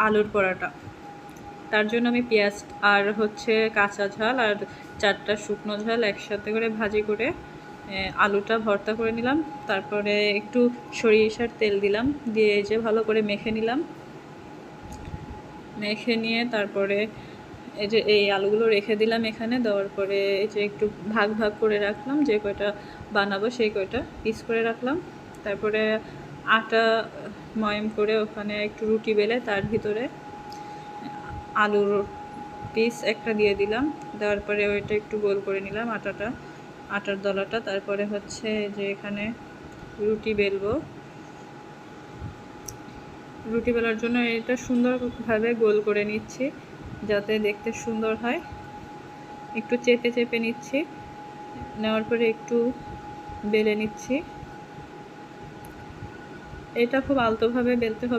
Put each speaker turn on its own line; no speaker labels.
আলুর পরোটা। তার জন্য আমি পেঁয়াজ আর হচ্ছে কাঁচা ঝাল আর 4টা শুকনো ঝাল একসাথে করে ভাজি করে আলুটা ভর্তা করে নিলাম। তারপরে একটু সরিষার তেল দিলাম, দিয়ে যে ভালো করে মেখে নিলাম। মেখে নিয়ে তারপরে এই যে এই আলুগুলো রেখে দিলাম এখানে। দেওয়ার পরে এই যে একটু ভাগ ভাগ করে রাখলাম, যে কয়টা বানাবো সেই কয়টা পিস করে রাখলাম। তারপরে আটা ময়ম করে ওখানে একটু রুটি বেলে তার ভিতরে আলুর পিস একটা দিয়ে দিলাম। দেওয়ার পরে ওইটা একটু গোল করে নিলাম আটার দলাটা। তারপরে হচ্ছে যে এখানে রুটি বেলবো। রুটি বেলার জন্য এটা সুন্দরভাবে গোল করে নিচ্ছি যাতে দেখতে সুন্দর হয়। একটু চেপে চেপে নিচ্ছি, নেওয়ার পরে একটু বেলে নিচ্ছি। এটা খুব আলতোভাবে বেলতে হবে।